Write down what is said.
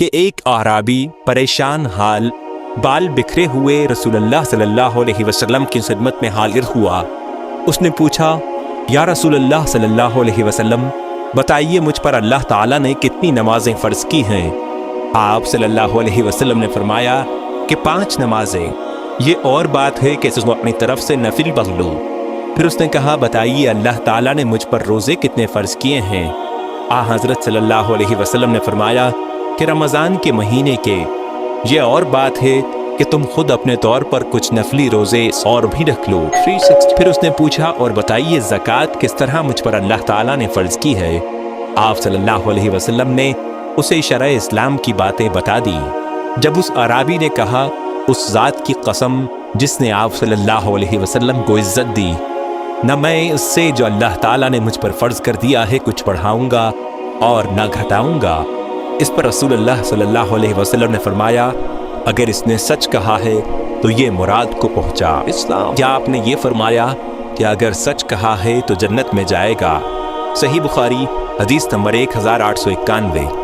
کہ ایک आराबी परेशान हाल बाल बिखरे हुए रसूलुल्लाह सल्लल्लाहु अलैहि वसल्लम की खिदमत में हाजिर हुआ। उसने पूछा, या रसूलुल्लाह सल्लल्लाहु अलैहि वसल्लम, बताइए मुझ पर अल्लाह ताला ने कितनी नमाजें फ़र्ज़ की हैं? आप सल्लल्लाहु अलैहि वसल्लम ने फरमाया कि 5 नमाजें। ये और बात है कि तुम अपनी तरफ से नफिल पढ़ लो। फिर उसने कहा, बताइए अल्लाह ताला ने मुझ पर रोज़े कितने फ़र्ज़ किए हैं? हज़रत सल्लल्लाहु अलैहि वसल्लम ने फरमाया कि रमज़ान के महीने के। ये और बात है कि तुम खुद अपने तौर पर कुछ नफली रोज़े और भी रख लो। फिर उसने पूछा, और बताइए ज़कात किस तरह मुझ पर अल्लाह ताला ने फ़र्ज़ की है? आप सल्लल्लाहु अलैहि वसल्लम ने उसे शरअ इस्लाम की बातें बता दी। जब उस अराबी ने कहा, उस ज़ात की कसम जिसने आप सल्लल्लाहु अलैहि वसल्लम को इज़्ज़त दी, न मैं उससे जो अल्लाह ताला ने मुझ पर फ़र्ज़ कर दिया है कुछ बढ़ाऊँगा और न घटाऊँगा। इस पर रसूलुल्लाह सल्लल्लाहु अलैहि वसल्लम ने फरमाया, अगर इसने सच कहा है तो ये मुराद को पहुँचा। क्या आपने ये फरमाया कि अगर सच कहा है तो जन्नत में जाएगा? सही बुखारी हदीस नंबर 1891।